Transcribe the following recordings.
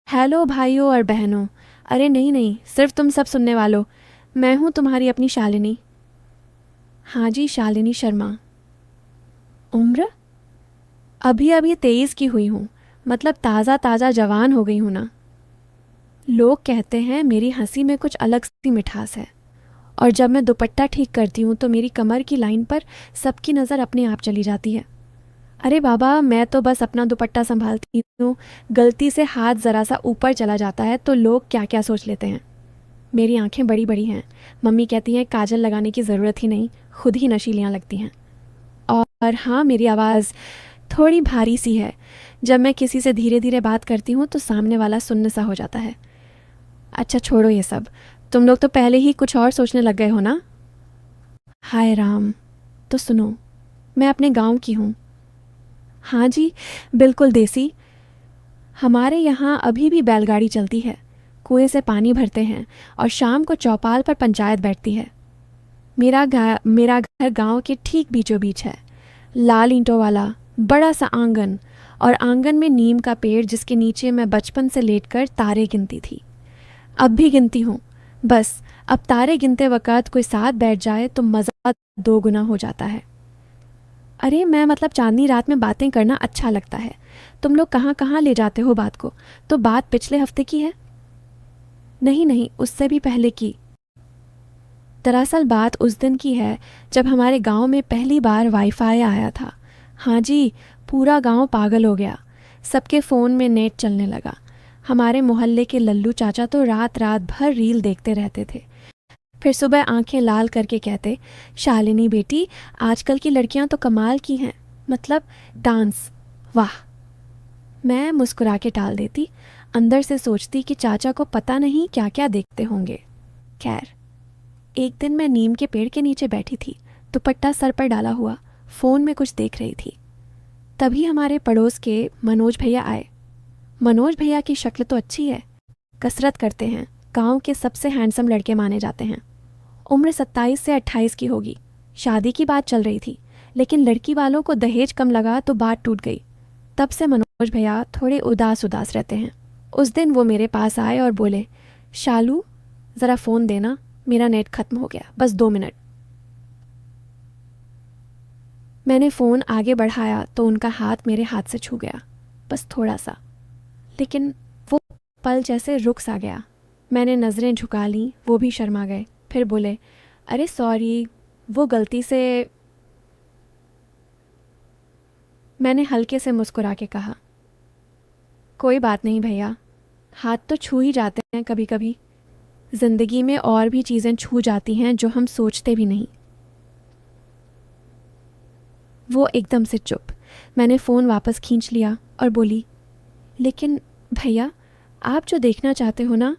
Hello भाइयों और बहनों। अरे नहीं नहीं, सिर्फ तुम सब सुनने वालों। मैं हूँ तुम्हारी अपनी शालिनी। हाँ जी, शालिनी शर्मा। उम्र अभी अभी 23 की हुई हूँ। मतलब ताज़ा ताज़ा जवान हो गई हूँ ना। लोग कहते हैं मेरी हंसी में कुछ अलग सी मिठास है। और जब मैं दुपट्टा ठीक करती हूँ तो मेरी कमर की लाइन पर सबकी नज़र अपने आप चली जाती है। अरे बाबा, मैं तो बस अपना दुपट्टा संभालती हूँ। गलती से हाथ ज़रा सा ऊपर चला जाता है तो लोग क्या क्या सोच लेते हैं। मेरी आंखें बड़ी बड़ी हैं। मम्मी कहती हैं काजल लगाने की ज़रूरत ही नहीं, खुद ही नशीलियाँ लगती हैं। और हाँ, मेरी आवाज़ थोड़ी भारी सी है। जब मैं किसी से धीरे धीरे बात करती हूँ तो सामने वाला सुन्न सा हो जाता है। अच्छा छोड़ो ये सब। तुम लोग तो पहले ही कुछ और सोचने लग गए हो ना। हाय राम। तो सुनो, मैं अपने गांव की हूँ। हाँ जी, बिल्कुल देसी। हमारे यहाँ अभी भी बैलगाड़ी चलती है। कुएं से पानी भरते हैं और शाम को चौपाल पर पंचायत बैठती है। मेरा घर गांव के ठीक बीचों बीच है। लाल ईंटों वाला बड़ा सा आंगन, और आंगन में नीम का पेड़ जिसके नीचे मैं बचपन से लेटकर तारे गिनती थी। अब भी गिनती हूँ। बस अब तारे गिनते वक़्त कोई साथ बैठ जाए तो मज़ा दो गुना हो जाता है। अरे मैं मतलब चांदनी रात में बातें करना अच्छा लगता है। तुम लोग कहाँ कहाँ ले जाते हो बात को। तो बात पिछले हफ्ते की है। नहीं नहीं, उससे भी पहले की। दरअसल बात उस दिन की है जब हमारे गांव में पहली बार वाईफाई आया था। हाँ जी, पूरा गांव पागल हो गया। सबके फ़ोन में नेट चलने लगा। हमारे मोहल्ले के लल्लू चाचा तो रात रात भर रील देखते रहते थे। फिर सुबह आंखें लाल करके कहते, शालिनी बेटी, आजकल की लड़कियां तो कमाल की हैं। मतलब डांस, वाह। मैं मुस्कुरा के टाल देती, अंदर से सोचती कि चाचा को पता नहीं क्या क्या देखते होंगे। खैर, एक दिन मैं नीम के पेड़ के नीचे बैठी थी, दुपट्टा सर पर डाला हुआ, फ़ोन में कुछ देख रही थी। तभी हमारे पड़ोस के मनोज भैया आए। मनोज भैया की शक्ल तो अच्छी है, कसरत करते हैं, गांव के सबसे हैंडसम लड़के माने जाते हैं। उम्र 27 से 28 की होगी। शादी की बात चल रही थी, लेकिन लड़की वालों को दहेज कम लगा तो बात टूट गई। तब से मनोज भैया थोड़े उदास उदास रहते हैं। उस दिन वो मेरे पास आए और बोले, शालू ज़रा फ़ोन देना, मेरा नेट ख़त्म हो गया, बस 2 मिनट। मैंने फ़ोन आगे बढ़ाया तो उनका हाथ मेरे हाथ से छू गया, बस थोड़ा सा। लेकिन वो पल जैसे रुक सा गया। मैंने नज़रें झुका लीं, वो भी शर्मा गए। फिर बोले, अरे सॉरी, वो गलती से। मैंने हल्के से मुस्कुरा के कहा, कोई बात नहीं भैया, हाथ तो छू ही जाते हैं कभी कभी। ज़िंदगी में और भी चीज़ें छू जाती हैं जो हम सोचते भी नहीं। वो एकदम से चुप। मैंने फ़ोन वापस खींच लिया और बोली, लेकिन भैया, आप जो देखना चाहते हो ना,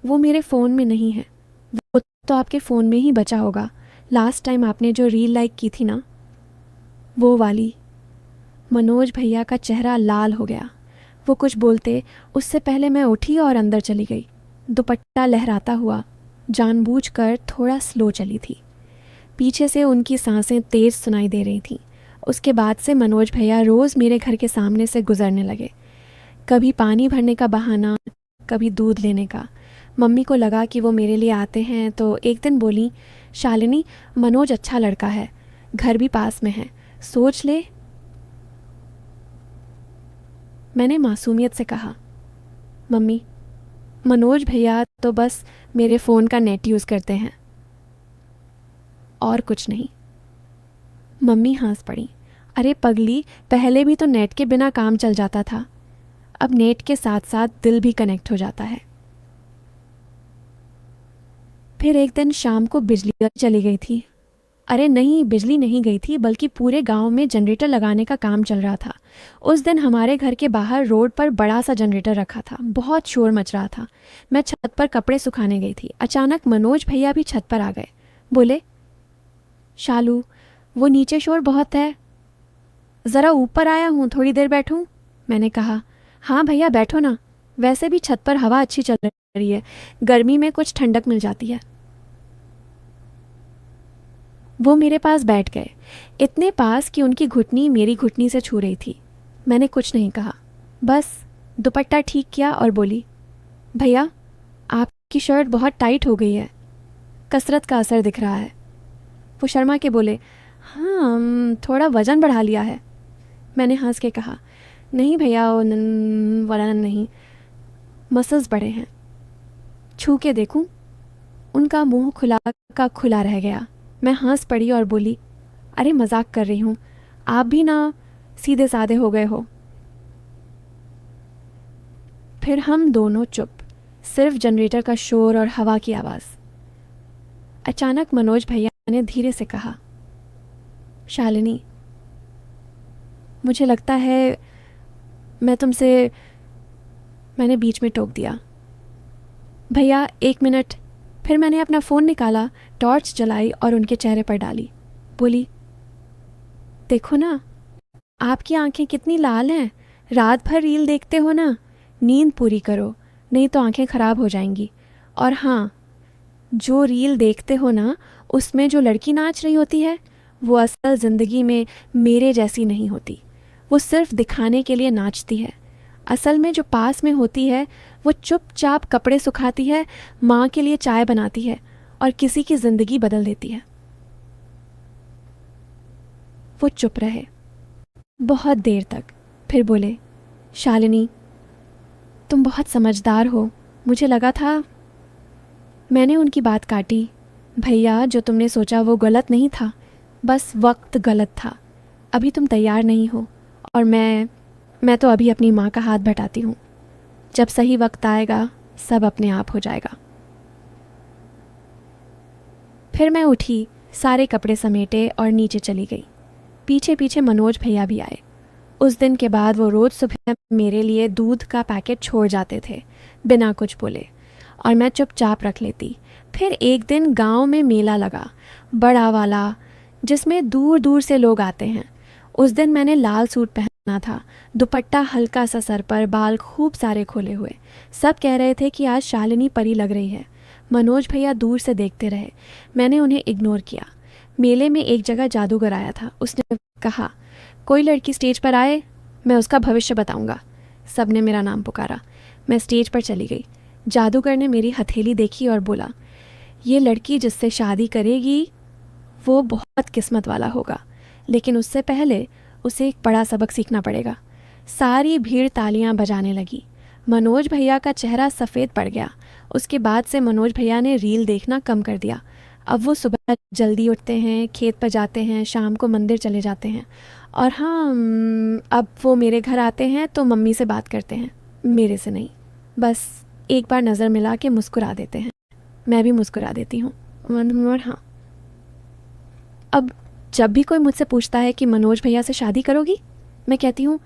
वो मेरे फ़ोन में नहीं है। वो तो आपके फ़ोन में ही बचा होगा। लास्ट टाइम आपने जो रील लाइक की थी ना, वो वाली। मनोज भैया का चेहरा लाल हो गया। वो कुछ बोलते उससे पहले मैं उठी और अंदर चली गई। दुपट्टा लहराता हुआ, जानबूझकर थोड़ा स्लो चली थी। पीछे से उनकी सांसें तेज़ सुनाई दे रही थीं। उसके बाद से मनोज भैया रोज़ मेरे घर के सामने से गुजरने लगे। कभी पानी भरने का बहाना, कभी दूध लेने का। मम्मी को लगा कि वो मेरे लिए आते हैं तो एक दिन बोली, शालिनी, मनोज अच्छा लड़का है, घर भी पास में है, सोच ले। मैंने मासूमियत से कहा, मम्मी, मनोज भैया तो बस मेरे फ़ोन का नेट यूज़ करते हैं, और कुछ नहीं। मम्मी हंस पड़ी। अरे पगली, पहले भी तो नेट के बिना काम चल जाता था, अब नेट के साथ साथ दिल भी कनेक्ट हो जाता है। फिर एक दिन शाम को बिजली चली गई थी। अरे नहीं, बिजली नहीं गई थी, बल्कि पूरे गांव में जनरेटर लगाने का काम चल रहा था। उस दिन हमारे घर के बाहर रोड पर बड़ा सा जनरेटर रखा था। बहुत शोर मच रहा था। मैं छत पर कपड़े सुखाने गई थी। अचानक मनोज भैया भी छत पर आ गए। बोले, शालू, वो नीचे शोर बहुत है, ज़रा ऊपर आया हूँ, थोड़ी देर बैठूँ। मैंने कहा, हाँ भैया बैठो ना, वैसे भी छत पर हवा अच्छी चल रही है, गर्मी में कुछ ठंडक मिल जाती है। वो मेरे पास बैठ गए, इतने पास कि उनकी घुटनी मेरी घुटनी से छू रही थी। मैंने कुछ नहीं कहा, बस दुपट्टा ठीक किया और बोली, भैया, आपकी शर्ट बहुत टाइट हो गई है, कसरत का असर दिख रहा है। वो शर्मा के बोले, हाँ थोड़ा वज़न बढ़ा लिया है। मैंने हंस के कहा, नहीं भैया, वरना नहीं, मसल्स बढ़े हैं। छू के देखूं? उनका मुंह खुला का खुला रह गया। मैं हंस पड़ी और बोली, अरे मजाक कर रही हूँ, आप भी ना सीधे साधे हो गए हो। फिर हम दोनों चुप, सिर्फ जनरेटर का शोर और हवा की आवाज़। अचानक मनोज भैया ने धीरे से कहा, शालिनी, मुझे लगता है मैंने बीच में टोक दिया। भैया 1 मिनट। फिर मैंने अपना फ़ोन निकाला, टॉर्च जलाई और उनके चेहरे पर डाली। बोली, देखो ना, आपकी आंखें कितनी लाल हैं। रात भर रील देखते हो ना, नींद पूरी करो, नहीं तो आंखें ख़राब हो जाएंगी। और हाँ, जो रील देखते हो ना, उसमें जो लड़की नाच रही होती है, वो असल ज़िंदगी में मेरे जैसी नहीं होती। वो सिर्फ दिखाने के लिए नाचती है। असल में जो पास में होती है, वो चुपचाप कपड़े सुखाती है, माँ के लिए चाय बनाती है और किसी की ज़िंदगी बदल देती है। वो चुप रहे बहुत देर तक, फिर बोले, शालिनी, तुम बहुत समझदार हो। मुझे लगा था। मैंने उनकी बात काटी। भैया, जो तुमने सोचा वो गलत नहीं था, बस वक्त गलत था। अभी तुम तैयार नहीं हो और मैं तो अभी अपनी माँ का हाथ बटाती हूँ। जब सही वक्त आएगा, सब अपने आप हो जाएगा। फिर मैं उठी, सारे कपड़े समेटे और नीचे चली गई। पीछे पीछे मनोज भैया भी आए। उस दिन के बाद वो रोज़ सुबह मेरे लिए दूध का पैकेट छोड़ जाते थे, बिना कुछ बोले, और मैं चुपचाप रख लेती। फिर एक दिन गांव में मेला लगा, बड़ा वाला, जिसमें दूर दूर से लोग आते हैं। उस दिन मैंने लाल सूट पहना था, दुपट्टा हल्का सा सर पर, बाल खूब सारे खोले हुए। सब कह रहे थे कि आज शालिनी परी लग रही है। मनोज भैया दूर से देखते रहे। मैंने उन्हें इग्नोर किया। मेले में एक जगह जादूगर आया था। उसने कहा, कोई लड़की स्टेज पर आए, मैं उसका भविष्य बताऊंगा। सब ने मेरा नाम पुकारा। मैं स्टेज पर चली गई। जादूगर ने मेरी हथेली देखी और बोला, ये लड़की जिससे शादी करेगी वो बहुत किस्मत वाला होगा, लेकिन उससे पहले उसे एक बड़ा सबक सीखना पड़ेगा। सारी भीड़ तालियां बजाने लगी। मनोज भैया का चेहरा सफ़ेद पड़ गया। उसके बाद से मनोज भैया ने रील देखना कम कर दिया। अब वो सुबह जल्दी उठते हैं, खेत पर जाते हैं, शाम को मंदिर चले जाते हैं। और हाँ, अब वो मेरे घर आते हैं तो मम्मी से बात करते हैं, मेरे से नहीं। बस एक बार नज़र मिला के मुस्कुरा देते हैं। मैं भी मुस्कुरा देती हूँ। और हाँ, अब जब भी कोई मुझसे पूछता है कि मनोज भैया से शादी करोगी, मैं कहती हूँ,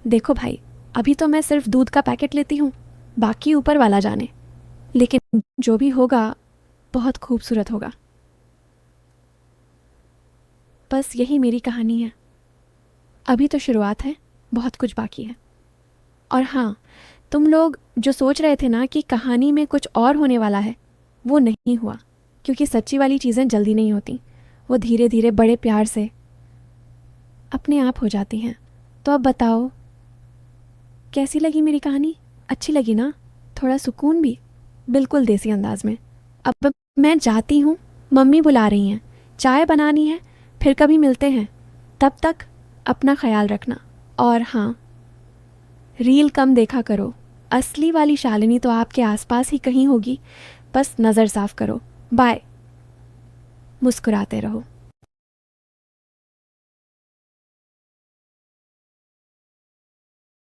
देखो भाई, अभी तो मैं सिर्फ दूध का पैकेट लेती हूँ, बाकी ऊपर वाला जाने, लेकिन जो भी होगा बहुत खूबसूरत होगा। बस यही मेरी कहानी है। अभी तो शुरुआत है, बहुत कुछ बाकी है। और हाँ, तुम लोग जो सोच रहे थे ना कि कहानी में कुछ और होने वाला है, वो नहीं हुआ, क्योंकि सच्ची वाली चीज़ें जल्दी नहीं होती। वो धीरे धीरे बड़े प्यार से अपने आप हो जाती हैं। तो अब बताओ, कैसी लगी मेरी कहानी? अच्छी लगी ना? थोड़ा सुकून भी, बिल्कुल देसी अंदाज में। अब मैं जाती हूँ, मम्मी बुला रही हैं, चाय बनानी है। फिर कभी मिलते हैं। तब तक अपना ख्याल रखना। और हाँ, रील कम देखा करो। असली वाली शालिनी तो आपके आसपास ही कहीं होगी, बस नज़र साफ करो। बाय। मुस्कुराते रहो।